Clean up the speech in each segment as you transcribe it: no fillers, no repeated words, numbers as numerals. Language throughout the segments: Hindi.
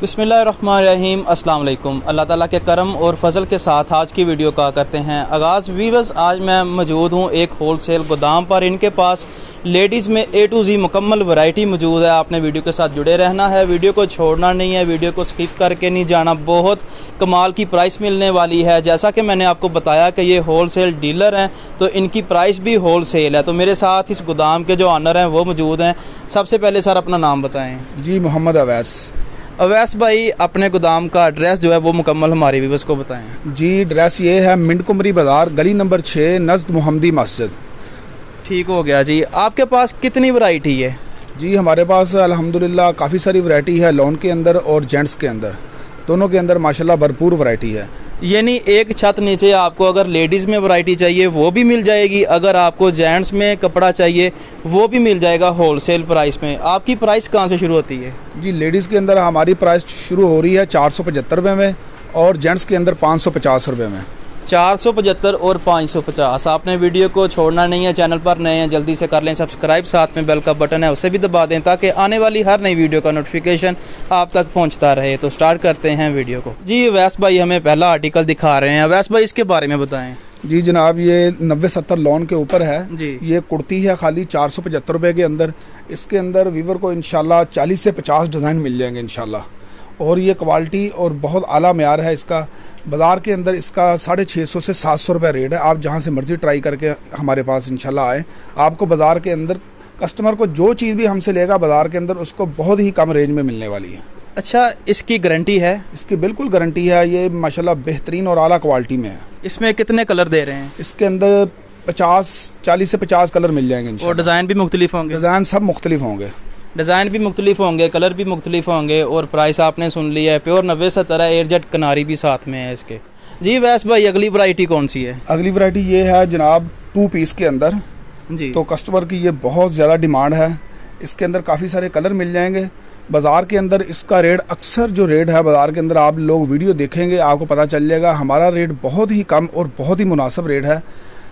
बिस्मिल्लाहिर्रहमानिर्रहीम, अस्सलाम वालेकुम। अल्लाह ताला के करम और फजल के साथ आज की वीडियो का करते हैं आगाज़। वीवर्स, आज मैं मौजूद हूँ एक होलसेल गोदाम पर। इनके पास लेडीज़ में A to Z मुकम्मल वैरायटी मौजूद है। आपने वीडियो के साथ जुड़े रहना है, वीडियो को छोड़ना नहीं है, वीडियो को स्किप करके नहीं जाना। बहुत कमाल की प्राइस मिलने वाली है। जैसा कि मैंने आपको बताया कि ये होलसेल डीलर हैं, तो इनकी प्राइस भी होलसेल है। तो मेरे साथ इस गोदाम के जो ऑनर हैं वो मौजूद हैं। सबसे पहले सर अपना नाम बताएँ। जी, मोहम्मद अवैस। अवैस भाई, अपने गोदाम का एड्रेस जो है वो मुकम्मल हमारे व्यूअर्स को बताएं। जी, एड्रेस ये है मिंट कुमरी बाज़ार, गली नंबर 6, नज़द मोहम्मदी मस्जिद। ठीक हो गया जी। आपके पास कितनी वैरायटी है? जी, हमारे पास अल्हम्दुलिल्लाह काफ़ी सारी वैरायटी है, लॉन के अंदर और जेंट्स के अंदर, दोनों के अंदर माशाल्लाह भरपूर वैरायटी है। यानी एक छत नीचे आपको अगर लेडीज़ में वैरायटी चाहिए वो भी मिल जाएगी, अगर आपको जेंट्स में कपड़ा चाहिए वो भी मिल जाएगा होलसेल प्राइस में। आपकी प्राइस कहाँ से शुरू होती है? जी, लेडीज़ के अंदर हमारी प्राइस शुरू हो रही है 475 रुपये में और जेंट्स के अंदर 550 रुपये में। 475 और 550। आपने वीडियो को छोड़ना नहीं है। चैनल पर नए हैं जल्दी से कर लें सब्सक्राइब, साथ में बेल का बटन है उसे भी दबा दें ताकि आने वाली हर नई वीडियो का नोटिफिकेशन आप तक पहुंचता रहे। तो स्टार्ट करते हैं वीडियो को। जी, अवैस भाई हमें पहला आर्टिकल दिखा रहे हैं। अवैस भाई, इसके बारे में बताएं। जी जनाब, ये 90-70 लॉन के ऊपर है जी। ये कुर्ती है खाली 475 रुपये के अंदर। इसके अंदर वीवर को इंशाल्लाह 40 से 50 डिज़ाइन मिल जाएंगे इंशाल्लाह। और ये क्वालिटी और बहुत आला मेयार है इसका। बाज़ार के अंदर इसका 650 से 700 रुपये रेट है। आप जहाँ से मर्ज़ी ट्राई करके हमारे पास इंशाल्लाह आए। आपको बाज़ार के अंदर कस्टमर को जो चीज़ भी हमसे लेगा बाज़ार के अंदर उसको बहुत ही कम रेंज में मिलने वाली है। अच्छा, इसकी गारंटी है? इसकी बिल्कुल गारंटी है। ये माशाल्लाह बेहतरीन और आला क्वालिटी में है। इसमें कितने कलर दे रहे हैं? इसके अंदर 40 से 50 कलर मिल जाएंगे इंशाल्लाह। और डिज़ाइन भी मुख्तलिफ होंगे? डिज़ाइन सब मुख्तलिफ होंगे, डिज़ाइन भी मुख्तलिफ होंगे, कलर भी मुख्तलिफ होंगे। और प्राइस आपने सुन लिया है, प्योर 90-70 है। एयरजेट किनारी भी साथ में है इसके। जी वैस भाई, अगली वैरायटी कौन सी है? अगली वैरायटी ये है जनाब 2 पीस के अंदर। जी, तो कस्टमर की ये बहुत ज़्यादा डिमांड है। इसके अंदर काफ़ी सारे कलर मिल जाएंगे। बाज़ार के अंदर इसका रेट अक्सर जो रेट है बाज़ार के अंदर, आप लोग वीडियो देखेंगे आपको पता चल जाएगा। हमारा रेट बहुत ही कम और बहुत ही मुनासिब रेट है।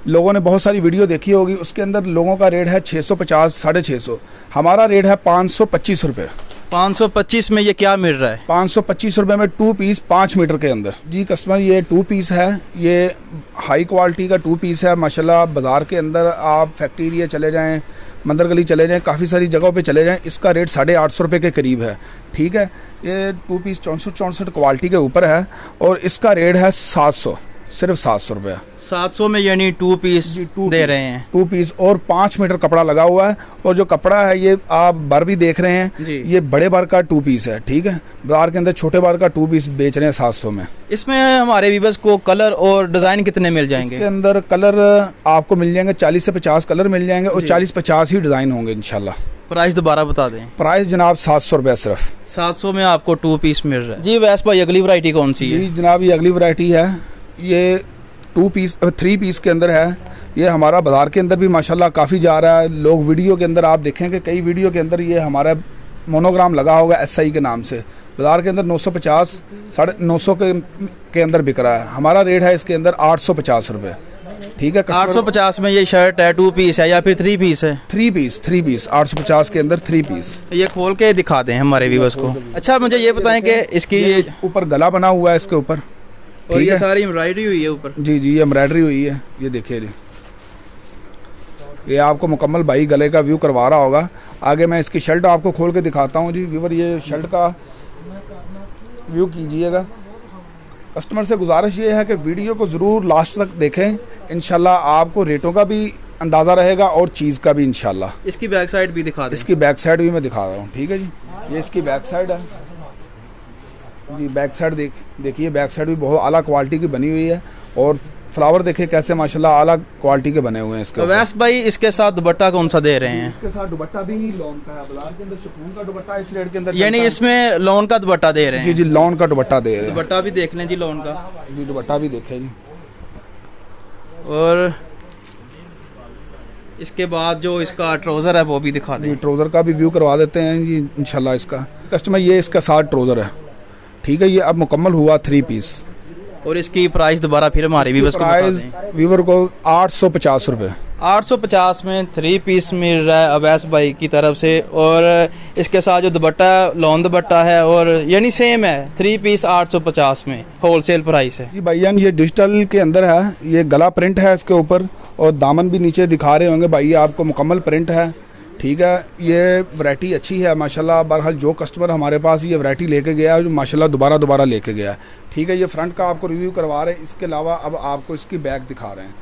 लोगों ने बहुत सारी वीडियो देखी होगी, उसके अंदर लोगों का रेट है 650, 650। हमारा रेट है 525 रुपये। 525 में ये क्या मिल रहा है? 525 रुपये में 2 पीस 5 मीटर के अंदर। जी कस्टमर, ये 2 पीस है। ये हाई क्वालिटी का 2 पीस है माशाल्लाह। बाज़ार के अंदर आप फैक्ट्री एरिया चले जाएँ, मंदर गली चले जाएँ, काफ़ी सारी जगहों पे चले जाएँ, इसका रेट 850 रुपये के करीब है। ठीक है, ये 2 पीस 64 क्वालिटी के ऊपर है और इसका रेट है 700, सिर्फ 700 रुपये। 700 में यानी 2 पीस दे रहे हैं। 2 पीस और 5 मीटर कपड़ा लगा हुआ है। और जो कपड़ा है ये आप बार भी देख रहे हैं जी। ये बड़े बार का 2 पीस है। ठीक है, बाजार के अंदर छोटे बार का 2 पीस बेच रहे हैं 700 में। इसमें हमारे व्यूअर्स को कलर और डिज़ाइन कितने मिल जाएंगे? इसके अंदर कलर आपको मिल जाएंगे 40 से 50 कलर मिल जाएंगे और 40-50 ही डिज़ाइन होंगे इंशाल्लाह। प्राइस दोबारा बता दें। प्राइस जनाब 700 रुपये सिर्फ। 700 में आपको 2 पीस मिल रहा है। जी वैस भाई, अगली वैरायटी कौन सी है? जी जनाब, ये अगली वैरायटी है। ये 3 पीस के अंदर है। ये हमारा बाज़ार के अंदर भी माशाल्लाह काफ़ी जा रहा है। लोग वीडियो के अंदर आप देखेंगे कई वीडियो के अंदर ये हमारा मोनोग्राम लगा होगा SI के नाम से। बाज़ार के अंदर 950, 950 के अंदर बिक रहा है। हमारा रेट है इसके अंदर 850 रुपये। ठीक है, 850 में ये शर्ट है, 2 पीस है या फिर 3 पीस है? 3 पीस 850 के अंदर 3 पीस। ये खोल के दिखा दें हमारे व्यूअर्स को। अच्छा, मुझे ये बताएं कि इसकी ये ऊपर गला बना हुआ है इसके ऊपर, और ये सारी एम्ब्रॉयडरी हुई है ऊपर। जी जी, ये एम्ब्रॉयडरी हुई है। ये देखिए जी, ये आपको मुकम्मल भाई गले का व्यू करवा रहा होगा। आगे मैं इसकी शर्ट आपको खोल के दिखाता हूँ। जी व्यूवर, ये शर्ट का व्यू कीजिएगा। कस्टमर से गुजारिश ये है कि वीडियो को ज़रूर लास्ट तक देखें। इंशाल्लाह आपको रेटों का भी अंदाज़ा रहेगा और चीज़ का भी इंशाल्लाह। इसकी बैक साइड भी दिखा दें। इसकी बैक साइड भी मैं दिखा रहा हूँ। ठीक है जी, ये इसकी बैक साइड है जी। बैक साइड देखिए, बैक साइड भी बहुत आला क्वालिटी की बनी हुई है और फ्लावर देखे कैसे माशाल्लाह आला क्वालिटी के बने हुए हैं इसके। अवैस भाई इसके साथ दुपट्टा कौन सा दे रहे हैं? इसके साथ दुपट्टा भी लॉन का है, बाजार के अंदर शिफॉन का दुपट्टा इस रेट के अंदर, यानी इसमें लॉन का दुपट्टा दे रहे हैं? जी जी, लॉन का दुपट्टा दे रहे हैं। दुपट्टा भी देख लें जी, लॉन का जी, दुपट्टा भी देखे जी। और इसके बाद जो इसका ट्राउज़र है वो भी दिखा दें। ट्राउज़र का भी व्यू करवा देते हैं जी इंशाल्लाह। इसका कस्टमर ये इसका साथ ट्राउज़र है, ठीक है। ये अब मुकम्मल हुआ 3 पीस। और इसकी प्राइस दोबारा फिर हमारे व्यूअर्स को बता दें। व्यूअर को 850 रुपये। 850 में 3 पीस मिल रहा है अवैस भाई की तरफ से। और इसके साथ जो दुपट्टा लॉन दुपट्टा है और यानी सेम है, 3 पीस 850 में होलसेल प्राइस है जी भाईजान। ये डिजिटल के अंदर है, ये गला प्रिंट है इसके ऊपर और दामन भी नीचे दिखा रहे होंगे भाई आपको, मुकम्मल प्रिंट है, ठीक है। ये वैरायटी अच्छी है माशाल्लाह। बहरहाल जो कस्टमर हमारे पास ये वैरायटी लेके गया है, जो माशाल्लाह दोबारा लेके गया है, ठीक है। ये फ्रंट का आपको रिव्यू करवा रहे हैं। इसके अलावा अब आपको इसकी बैग दिखा रहे हैं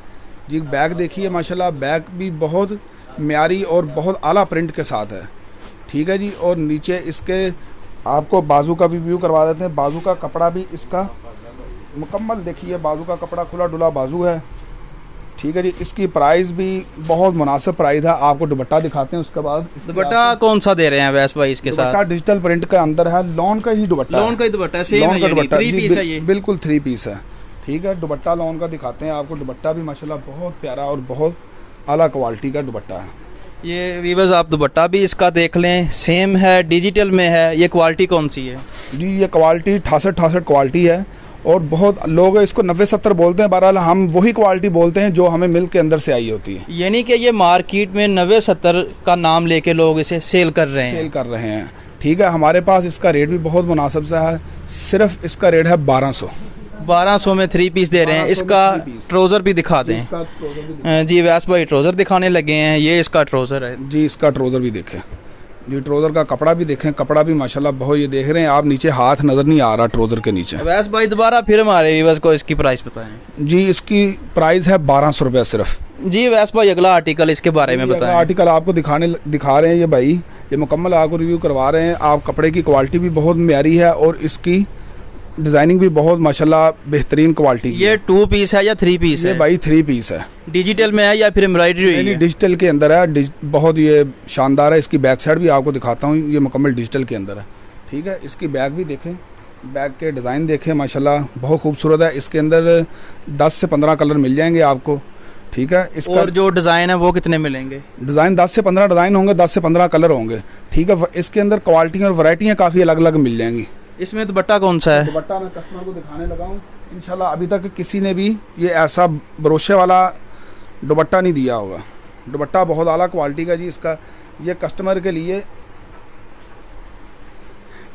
जी। बैग देखिए माशाल्लाह, बैग भी बहुत म्यारी और बहुत आला प्रिंट के साथ है, ठीक है जी। और नीचे इसके आपको बाजू का भी व्यू करवा देते हैं। बाजू का कपड़ा भी इसका मुकम्मल देखिए, बाजू का कपड़ा खुला डुला बाजू है, ठीक है जी। इसकी प्राइस भी बहुत मुनासिब प्राइस है। आपको दुपट्टा दिखाते हैं उसके बाद। दुपट्टा कौन सा दे रहे हैं वैस भाई इसके साथ? दुपट्टा डिजिटल प्रिंट के अंदर है, लॉन का ही दुपट्टा, लॉन का ही दुपट्टा सेम है, यानी 3 पीस है ये? बिल्कुल 3 पीस है, ठीक है। दुपट्टा लॉन का दिखाते हैं आपको। दुपट्टा भी माशाल्लाह बहुत प्यारा और बहुत आला क्वालिटी का दुपट्टा है। ये वीवर्स आप दुपट्टा भी इसका देख लें, सेम है, डिजिटल में है। ये क्वालिटी कौन सी है जी? ये क्वालिटी 68 क्वालिटी है और बहुत लोग इसको 90-70 बोलते हैं। बहरहाल हम वही क्वालिटी बोलते हैं जो हमें मिल के अंदर से आई होती है। यानी कि ये मार्केट में 90-70 का नाम लेके लोग इसे सेल कर रहे हैं, ठीक है। हमारे पास इसका रेट भी बहुत मुनासिब सा है। सिर्फ इसका रेट है 1200 में 3 पीस दे रहे हैं। इसका ट्राउज़र भी दिखा दें जी। वैस भाई ट्राउज़र दिखाने लगे हैं। ये इसका ट्राउज़र है जी। इसका ट्राउज़र भी देखें जी। ट्राउज़र का कपड़ा भी देखें, कपड़ा भी माशाल्लाह बहुत, ये देख रहे हैं आप, नीचे हाथ नज़र नहीं आ रहा ट्राउज़र के नीचे। वैस भाई दोबारा फिर हमारे व्यूअर्स को इसकी प्राइस बताएं जी। इसकी प्राइस है 1200 रुपये सिर्फ जी। वैस भाई अगला आर्टिकल इसके बारे में बताएं। आर्टिकल आपको दिखा रहे हैं ये भाई, ये मुकम्मल आपको रिव्यू करवा रहे हैं। आप कपड़े की क्वालिटी भी बहुत म्यारी है और इसकी डिज़ाइनिंग भी बहुत माशाल्लाह बेहतरीन क्वालिटी की। ये 2 पीस है या 3 पीस है? ये भाई 3 पीस है। डिजिटल में है या फिर एम्ब्रॉयडरी है? डिजिटल के अंदर है, बहुत ये शानदार है। इसकी बैक साइड भी आपको दिखाता हूँ, ये मुकम्मल डिजिटल के अंदर है, ठीक है। इसकी बैग भी देखें, बैग के डिज़ाइन देखें माशाल्लाह बहुत खूबसूरत है। इसके अंदर 10 से 15 कलर मिल जाएंगे आपको, ठीक है। इसका और जो डिज़ाइन है वो कितने मिलेंगे? डिज़ाइन 10 से 15 डिज़ाइन होंगे, 10 से 15 कलर होंगे, ठीक है। इसके अंदर क्वालिटी और वैरायटियाँ काफ़ी अलग अलग मिल जाएंगी। इसमें दुपट्टा कौन सा है? दुपट्टा मैं कस्टमर को दिखाने लगा हूँ इंशाल्लाह। अभी तक किसी ने भी ये ऐसा भरोसे वाला दुपट्टा नहीं दिया होगा। दुपट्टा बहुत आला क्वालिटी का जी इसका। ये कस्टमर के लिए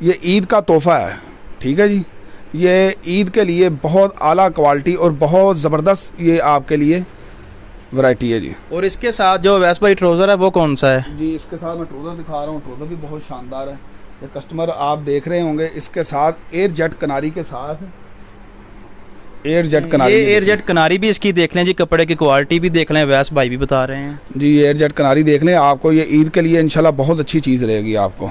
ये ईद का तोहफ़ा है, ठीक है जी। ये ईद के लिए बहुत आला क्वालिटी और बहुत ज़बरदस्त ये आपके लिए वैरायटी है जी। और इसके साथ जो वैस भाई ट्राउज़र है वो कौन सा है जी? इसके साथ मैं ट्राउज़र दिखा रहा हूँ। ट्राउज़र भी बहुत शानदार है। ये कस्टमर आप देख रहे होंगे, इसके साथ एयर जेट कनारी के साथ एयर जेट कनारी। ये एयर जेट कनारी भी इसकी देख लें जी। कपड़े की क्वालिटी भी देख लें, वैस भाई भी बता रहे हैं जी। एयर जेट कनारी देख लें, आपको ये ईद के लिए इंशाल्लाह बहुत अच्छी चीज़ रहेगी आपको।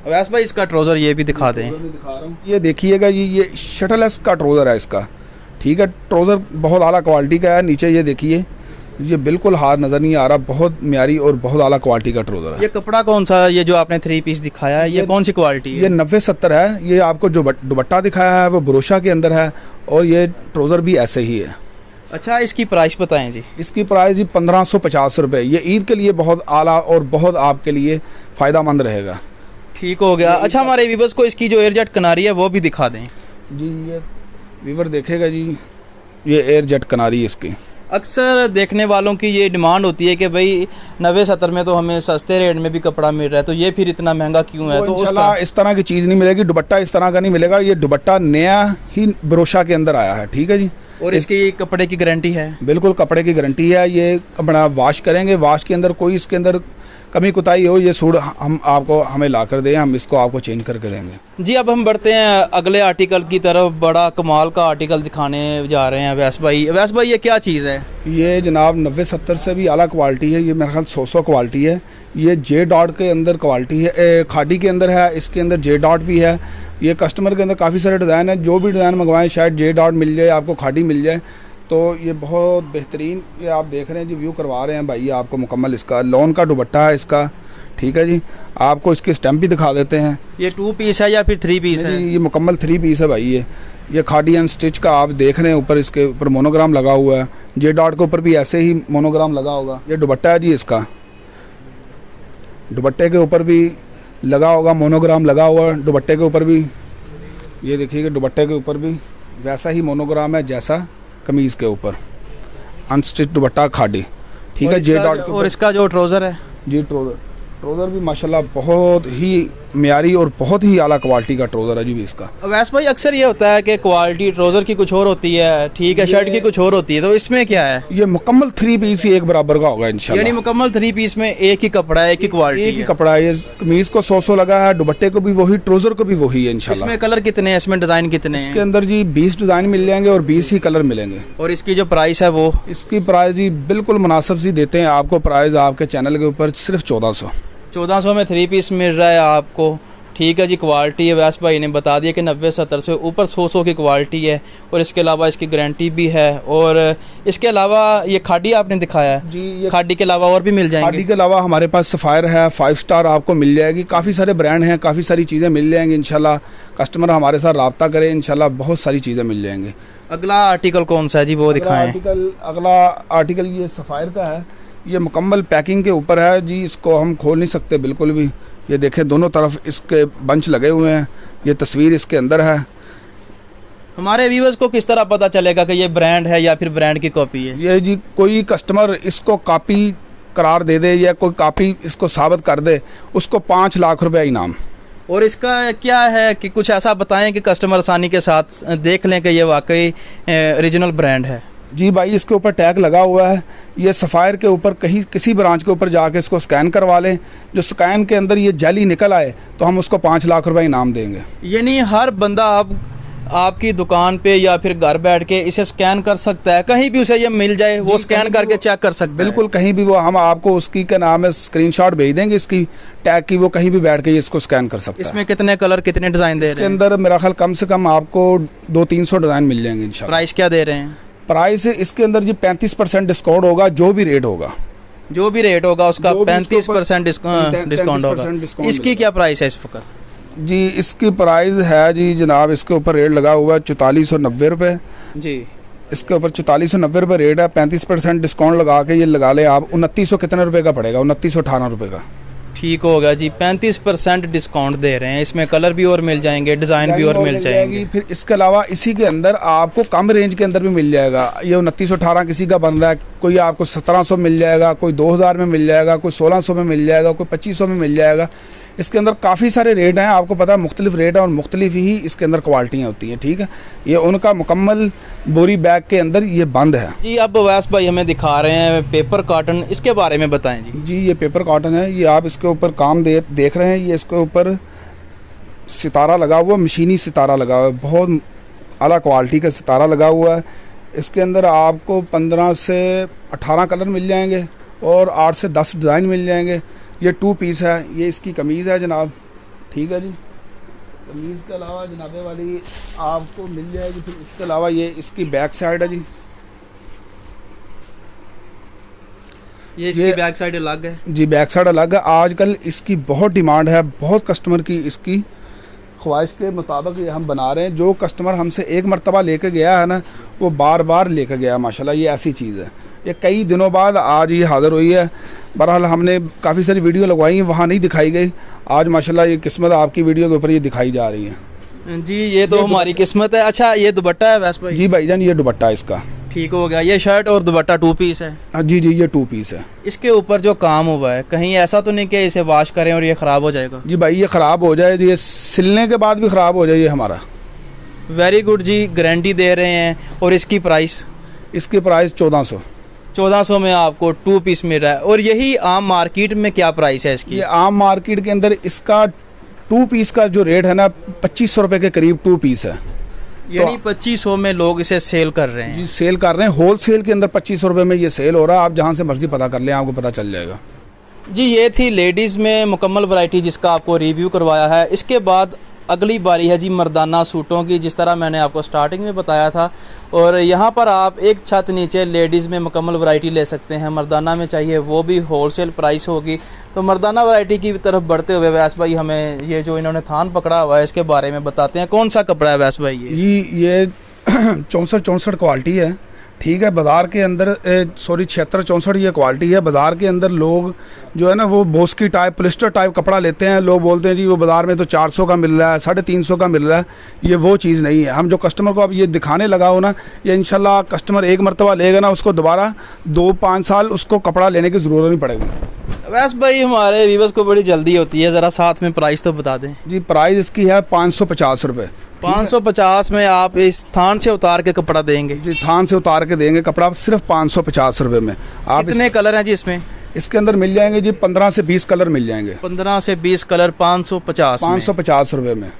वैस भाई इसका ट्राउज़र ये भी दिखा दें। दिखा रहा हूँ, ये देखिएगा जी। ये शटलेस का ट्राउज़र है इसका, ठीक है। ट्राउज़र बहुत आला क्वालिटी का है। नीचे ये देखिए, ये बिल्कुल हाथ नज़र नहीं आ रहा, बहुत म्यारी और बहुत आला क्वालिटी का ट्राउज़र है। ये कपड़ा कौन सा? ये जो आपने 3 पीस दिखाया है ये कौन सी क्वालिटी है? ये 90-70 है। ये आपको जो दुपट्टा दिखाया है वो भरोसा के अंदर है और ये ट्राउज़र भी ऐसे ही है। अच्छा, इसकी प्राइस बताएं जी। इसकी प्राइस जी 1550 रुपये। ये ईद के लिए बहुत आला और बहुत आपके लिए फ़ायदा मंद रहेगा। ठीक हो गया। अच्छा, हमारे व्यूअर्स को इसकी जो एयर जेट कनारी है वो भी दिखा दें जी। ये व्यूअर देखेगा जी, ये एयर जेट कनारी इसकी। अक्सर देखने वालों की ये डिमांड होती है कि भाई 90-70 में तो हमें सस्ते रेट में भी कपड़ा मिल रहा है, तो ये फिर इतना महंगा क्यों है? तो उसका इस तरह की चीज़ नहीं मिलेगी। दुपट्टा इस तरह का नहीं मिलेगा। ये दुपट्टा नया ही भरोसा के अंदर आया है, ठीक है जी। और इसकी कपड़े की गारंटी है? बिल्कुल कपड़े की गारंटी है। ये कपड़ा वॉश करेंगे, वॉश के अंदर कोई इसके अंदर कमी कुताई हो, ये सूट हम आपको हमें ला कर दें, हम इसको आपको चेंज करके देंगे जी। अब हम बढ़ते हैं अगले आर्टिकल की तरफ। बड़ा कमाल का आर्टिकल दिखाने जा रहे हैं वैस भाई। वैस भाई ये क्या चीज़ है? ये जनाब 90-70 से भी आला क्वालिटी है। ये मेरे ख्याल 100 क्वालिटी है। ये जे डॉट के अंदर क्वालिटी है, खादी के अंदर है। इसके अंदर जे डॉट भी है। ये कस्टमर के अंदर काफ़ी सारे डिज़ाइन है। जो भी डिज़ाइन मंगवाएं शायद जे डॉट मिल जाए आपको, खादी मिल जाए। तो ये बहुत बेहतरीन, ये आप देख रहे हैं जी, व्यू करवा रहे हैं भाई आपको मुकम्मल। इसका लॉन का दुपट्टा है इसका, ठीक है जी। आपको इसके स्टैम्प भी दिखा देते हैं। ये 2 पीस है या फिर 3 पीस है? ये मुकम्मल 3 पीस है भाई। ये खादी एंड स्टिच का आप देख रहे हैं, ऊपर इसके ऊपर मोनोग्राम लगा हुआ है। जे डॉट के ऊपर भी ऐसे ही मोनोग्राम लगा होगा। ये दुपट्टा है जी, इसका दुपट्टे के ऊपर भी लगा होगा मोनोग्राम लगा हुआ। दुपट्टे के ऊपर भी ये देखिएगा, दुपट्टे के ऊपर भी वैसा ही मोनोग्राम है जैसा कमीज़ के ऊपर। अनस्टिच दुपट्टा खादी, ठीक है। जे डॉट और इसका जो ट्राउज़र है जी, ट्राउज़र भी माशाल्लाह बहुत ही म्यारी और बहुत ही आला क्वालिटी का ट्राउज़र है जी भी इसका। वैसे भाई अक्सर ये होता है कि क्वालिटी ट्राउज़र की कुछ और होती है, ठीक है, शर्ट की कुछ और होती है, तो इसमें क्या है? ये मुकम्मल 3 पीस ही एक बराबर का होगा इंशाल्लाह। यानी मुकम्मल 3 पीस में एक ही कपड़ा है, एक ही क्वालिटी, एक ही कपड़ा है। ये कमीज को 100 लगा है, दुपट्टे को भी वही, ट्राउज़र को भी वही है इंशाल्लाह। इसमें कलर कितने हैं, इसमें डिज़ाइन कितने हैं? इसके अंदर जी 20 डिज़ाइन मिल जाएंगे और 20 ही कलर मिलेंगे। और इसकी जो प्राइस है वो? इसकी प्राइस जी बिल्कुल मुनासिब सी देते हैं आपको। प्राइस आपके चैनल के ऊपर सिर्फ 1400 में 3 पीस मिल रहा है आपको, ठीक है जी। क्वालिटी है, वैसे भाई ने बता दिया कि 90-70 से ऊपर 100 की क्वालिटी है। और इसके अलावा इसकी गारंटी भी है। और इसके अलावा ये खादी आपने दिखाया है जी, ये खादी के अलावा और भी मिल जाएंगे? खादी के अलावा हमारे पास सफ़ायर है, 5 स्टार आपको मिल जाएगी। काफ़ी सारे ब्रांड हैं, काफ़ी सारी चीज़ें मिल जाएंगी इंशाल्लाह। कस्टमर हमारे साथ रब्ता करें, इंशाल्लाह बहुत सारी चीज़ें मिल जाएंगी। अगला आर्टिकल कौन सा है जी, वो दिखाएं। अगला आर्टिकल ये सफ़ायर का है। ये मुकम्मल पैकिंग के ऊपर है जी, इसको हम खोल नहीं सकते बिल्कुल भी। ये देखें, दोनों तरफ इसके बंच लगे हुए हैं। ये तस्वीर इसके अंदर है। हमारे व्यूअर्स को किस तरह पता चलेगा कि ये ब्रांड है या फिर ब्रांड की कॉपी है? ये जी कोई कस्टमर इसको कॉपी करार दे दे या कोई कॉपी इसको साबित कर दे, उसको 5 लाख रुपया इनाम। और इसका क्या है कि कुछ ऐसा बताएं कि कस्टमर आसानी के साथ देख लें कि ये वाकई ओरिजिनल ब्रांड है? जी भाई, इसके ऊपर टैग लगा हुआ है। ये सफ़ायर के ऊपर कहीं किसी ब्रांच के ऊपर जाके इसको स्कैन करवा लें। जो स्कैन के अंदर ये जाली निकल आए तो हम उसको 5 लाख रुपए इनाम देंगे। यानी हर बंदा आपकी दुकान पे या फिर घर बैठ के इसे स्कैन कर सकता है, कहीं भी उसे ये मिल जाए वो स्कैन करके चेक कर सकता है? बिल्कुल, कहीं भी वो, हम आपको उसकी क्या नाम है स्क्रीनशॉट भेज देंगे इसकी टैग की, वो कहीं भी बैठ के इसको स्कैन कर सकता है। इसमें कितने कलर, कितने डिज़ाइन दे रहे हैं? इसके अंदर मेरा ख्याल कम से कम आपको 200-300 डिज़ाइन मिल जाएंगे इंशाल्लाह। प्राइस क्या दे रहे हैं? प्राइस इसके अंदर जी 35% डिस्काउंट होगा। जो भी रेट होगा उसका 35% डिस्काउंट होगा। इसकी क्या प्राइस है इस वक्त जी? इसकी प्राइस है जी जनाब, इसके ऊपर रेट लगा हुआ है 4490 रुपये जी। इसके ऊपर 4490 रुपये रेट है। 35% डिस्काउंट लगा के ये लगा ले आप, 2900 कितने रुपए का पड़ेगा? 2918 रुपये का। ठीक होगा जी। 35% डिस्काउंट दे रहे हैं। इसमें कलर भी और मिल जाएंगे, डिज़ाइन भी और मिल जाएंगे। फिर इसके अलावा इसी के अंदर आपको कम रेंज के अंदर भी मिल जाएगा। ये 2918 किसी का बन रहा है, कोई आपको 1700 मिल जाएगा, कोई 2000 में मिल जाएगा, कोई 1600 में मिल जाएगा, कोई 2500 में मिल जाएगा। इसके अंदर काफ़ी सारे रेट हैं, आपको पता है मुख्तलिफ रेट हैं और मुख्तलिफ ही इसके अंदर क्वालिटियाँ होती हैं, ठीक है। ये उनका मुकम्मल बोरी बैग के अंदर ये बंद है जी। अब वैस भाई हमें दिखा रहे हैं पेपर कॉटन, इसके बारे में बताएं जी। जी, ये पेपर कॉटन है। ये आप इसके ऊपर काम देख रहे हैं। ये इसके ऊपर सितारा लगा हुआ, मशीनी सितारा लगा हुआ है, बहुत आला क्वालिटी का सितारा लगा हुआ है। इसके अंदर आपको 15 से 18 कलर मिल जाएंगे और 8 से 10 डिज़ाइन मिल जाएंगे। ये 2 पीस है। ये इसकी कमीज़ है जनाब, ठीक है जी। कमीज़ के अलावा जनाबे वाली आपको मिल जाएगी। फिर इसके अलावा ये इसकी बैक साइड है जी। ये इसकी बैक साइड अलग है जी, बैक साइड अलग है। आजकल इसकी बहुत डिमांड है, बहुत कस्टमर की इसकी ख्वाहिश के मुताबिक ये हम बना रहे हैं। जो कस्टमर हमसे एक मरतबा लेके गया है ना, वो बार बार लेके गया माशाल्लाह। ये ऐसी चीज़ है। ये कई दिनों बाद आज ये हाज़िर हुई है। बहरहाल हमने काफ़ी सारी वीडियो लगवाई हैं, वहाँ नहीं दिखाई गई। आज माशाल्लाह ये किस्मत आपकी वीडियो के ऊपर ये दिखाई जा रही है जी। ये तो हमारी किस्मत है। अच्छा, ये दुपट्टा है वैसे भाई? जी भाईजान, ये दुपट्टा इसका। ठीक हो गया। ये शर्ट और दुपट्टा 2 पीस है? जी जी, ये 2 पीस है। इसके ऊपर जो काम हुआ है, कहीं ऐसा तो नहीं कि इसे वॉश करें और ये ख़राब हो जाएगा? जी भाई, ये ख़राब हो जाए, ये सिलने के बाद भी ख़राब हो जाए ये हमारा। वेरी गुड जी, गारंटी दे रहे हैं। और इसकी प्राइस? इसकी प्राइस 1400 में आपको 2 पीस मिल रहा है। और यही आम मार्केट में क्या प्राइस है इसकी? ये आम मार्केट के अंदर इसका 2 पीस का जो रेट है ना, 2500 रुपये के करीब 2 पीस है। यानी 2500 में लोग इसे सेल कर रहे हैं? जी, सेल कर रहे हैं। होल सेल के अंदर 2500 रुपये में ये सेल हो रहा है। आप जहाँ से मर्जी पता कर लें, आपको पता चल जाएगा जी। ये थी लेडीज़ में मुकम्मल वैरायटी जिसका आपको रिव्यू करवाया है। इसके बाद अगली बारी है जी मर्दाना सूटों की, जिस तरह मैंने आपको स्टार्टिंग में बताया था। और यहाँ पर आप एक छत नीचे लेडीज़ में मुकम्मल वैरायटी ले सकते हैं। मर्दाना में चाहिए वो भी होलसेल प्राइस होगी। तो मर्दाना वैरायटी की तरफ बढ़ते हुए वैस भाई हमें ये जो इन्होंने थान पकड़ा हुआ है इसके बारे में बताते हैं। कौन सा कपड़ा है वैस भाई? ये 64 क्वालिटी है, ठीक है। बाज़ार के अंदर 76 ये क्वालिटी है। बाज़ार के अंदर लोग जो है ना वो बोस्की टाइप पोलिस्टर टाइप कपड़ा लेते हैं। लोग बोलते हैं जी वो बाज़ार में तो 400 का मिल रहा है, 350 का मिल रहा है। ये वो चीज़ नहीं है। हम जो कस्टमर को अब ये दिखाने लगा हो ना, ये इंशाल्लाह कस्टमर एक मरतबा लेगा ना, उसको दोबारा 2-5 साल उसको कपड़ा लेने की ज़रूरत नहीं पड़ेगी। वैसे भाई हमारे व्यूअर्स को बड़ी जल्दी होती है, ज़रा साथ में प्राइस तो बता दें जी। प्राइस इसकी है 550 रुपये। 550 में आप इस थान से उतार के कपड़ा देंगे जी? थान से उतार के देंगे कपड़ा सिर्फ 550 रुपये में। आप कितने कलर हैं जी इसमें? इसके अंदर मिल जाएंगे जी 15 से 20 कलर मिल जाएंगे। 15 से 20 कलर 550 रुपये में,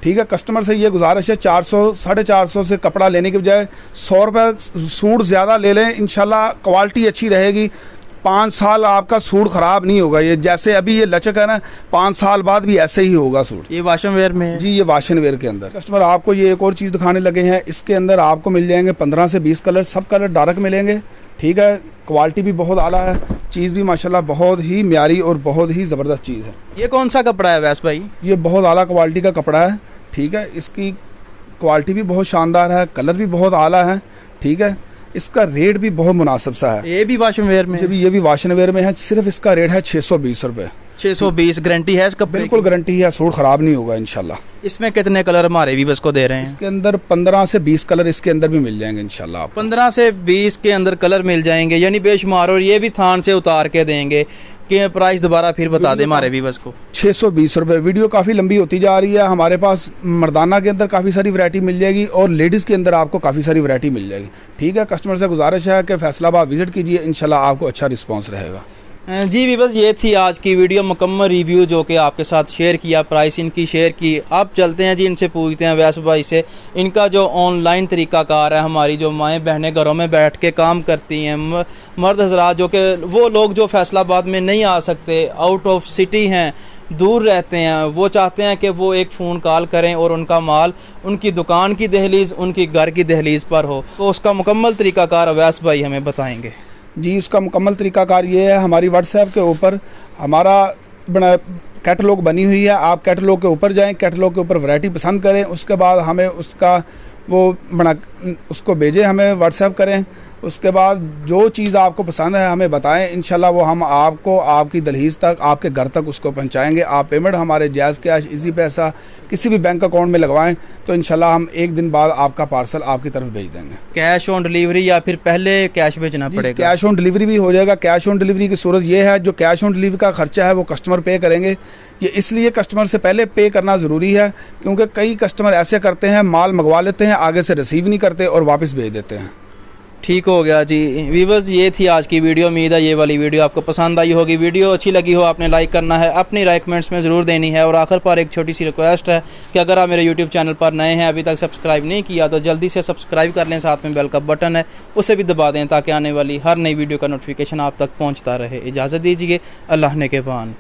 ठीक है। कस्टमर से ये गुजारिश है 400 450 से कपड़ा लेने के बजाय 100 रुपये सूट ज़्यादा ले लें। इंशाल्लाह क्वालिटी अच्छी रहेगी। 5 साल आपका सूट ख़राब नहीं होगा। ये जैसे अभी ये लचक है ना, 5 साल बाद भी ऐसे ही होगा सूट। ये वाशन वेयर में है जी? ये वाशन वेयर के अंदर। कस्टमर आपको ये एक और चीज़ दिखाने लगे हैं। इसके अंदर आपको मिल जाएंगे 15 से 20 कलर, सब कलर डार्क मिलेंगे, ठीक है। क्वालिटी भी बहुत आला है, चीज़ भी माशाल्लाह बहुत ही म्यारी और बहुत ही ज़बरदस्त चीज़ है। ये कौन सा कपड़ा है वैस भाई? ये बहुत आला क्वालिटी का कपड़ा है, ठीक है। इसकी क्वालिटी भी बहुत शानदार है, कलर भी बहुत आला है, ठीक है। इसका रेट भी बहुत मुनासिब सा है। ये भी वाशन वेयर में? ये भी वाशन वेयर में है। सिर्फ इसका रेट है 620 रुपये। 620। गारंटी है इसका? बिल्कुल गारंटी है, सूट ख़राब नहीं होगा इंशाल्लाह। इसमें कितने कलर हमारे व्यूअर्स को दे रहे हैं? इसके अंदर 15 से 20 कलर इसके अंदर भी मिल जाएंगे इंशाल्लाह। 15 से 20 के अंदर कलर मिल जाएंगे यानी बेशुमार। और ये भी थान से उतार के देंगे। कि प्राइस दोबारा फिर बता दें हमारे व्यूअर्स को। 620 रुपये। वीडियो काफ़ी लंबी होती जा रही है। हमारे पास मर्दाना के अंदर काफ़ी सारी वैरायटी मिल जाएगी और लेडीज़ के अंदर आपको काफ़ी सारी वैरायटी मिल जाएगी, ठीक है। कस्टमर से गुजारिश है कि फैसलाबाद विजिट कीजिए, इंशाल्लाह आपको अच्छा रिस्पॉन्स रहेगा। जी व्यूअर्स, ये थी आज की वीडियो मुकम्मल रिव्यू जो कि आपके साथ शेयर किया, प्राइस इनकी शेयर की। अब चलते हैं जी, इनसे पूछते हैं वैस भाई से इनका जो ऑनलाइन तरीक़ाकार है। हमारी जो माएँ बहनें घरों में बैठ के काम करती हैं, मर्द हज़रात जो कि वो लोग जो फैसलाबाद में नहीं आ सकते, आउट ऑफ सिटी हैं, दूर रहते हैं, वो चाहते हैं कि वो एक फ़ोन कॉल करें और उनका माल उनकी दुकान की दहलीज़, उनकी घर की दहलीज़ पर हो। तो उसका मुकम्मल तरीक़ाकार वैस भाई हमें बताएँगे। जी, उसका मुकम्मल तरीक़ाकार ये है, हमारी व्हाट्सएप के ऊपर हमारा कैटलॉग बनी हुई है। आप कैटलॉग के ऊपर जाएं, कैटलॉग के ऊपर वैरायटी पसंद करें, उसके बाद हमें उसको भेजें, हमें व्हाट्सएप करें। उसके बाद जो चीज़ आपको पसंद है हमें बताएं, इंशाल्लाह वो हम आपको आपकी दहलीज़ तक, आपके घर तक उसको पहुंचाएंगे। आप पेमेंट हमारे जायज़ कैश, इजी पैसा किसी भी बैंक अकाउंट में लगवाएं तो इंशाल्लाह हम 1 दिन बाद आपका पार्सल आपकी तरफ भेज देंगे। कैश ऑन डिलीवरी या फिर पहले कैश भेजना पड़ेगा? कैश ऑन डिलीवरी भी हो जाएगा। कैश ऑन डिलीवरी की सूरत ये है, जो कैश ऑन डिलीवरी का खर्चा है वो कस्टमर पे करेंगे। ये इसलिए कस्टमर से पहले पे करना ज़रूरी है क्योंकि कई कस्टमर ऐसे करते हैं, माल मंगवा लेते हैं, आगे से रिसीव नहीं करते और वापस भेज देते हैं। ठीक हो गया जी व्यूअर्स, ये थी आज की वीडियो। उम्मीद है ये वाली वीडियो आपको पसंद आई होगी। वीडियो अच्छी लगी हो आपने लाइक करना है, अपनी राय कमेंट्स में ज़रूर देनी है। और आखिर पर एक छोटी सी रिक्वेस्ट है कि अगर आप मेरे यूट्यूब चैनल पर नए हैं, अभी तक सब्सक्राइब नहीं किया तो जल्दी से सब्सक्राइब कर लें। साथ में बेल का बटन है उसे भी दबा दें ताकि आने वाली हर नई वीडियो का नोटिफिकेशन आप तक पहुँचता रहे। इजाज़त दीजिए, अल्लाह ने के बान।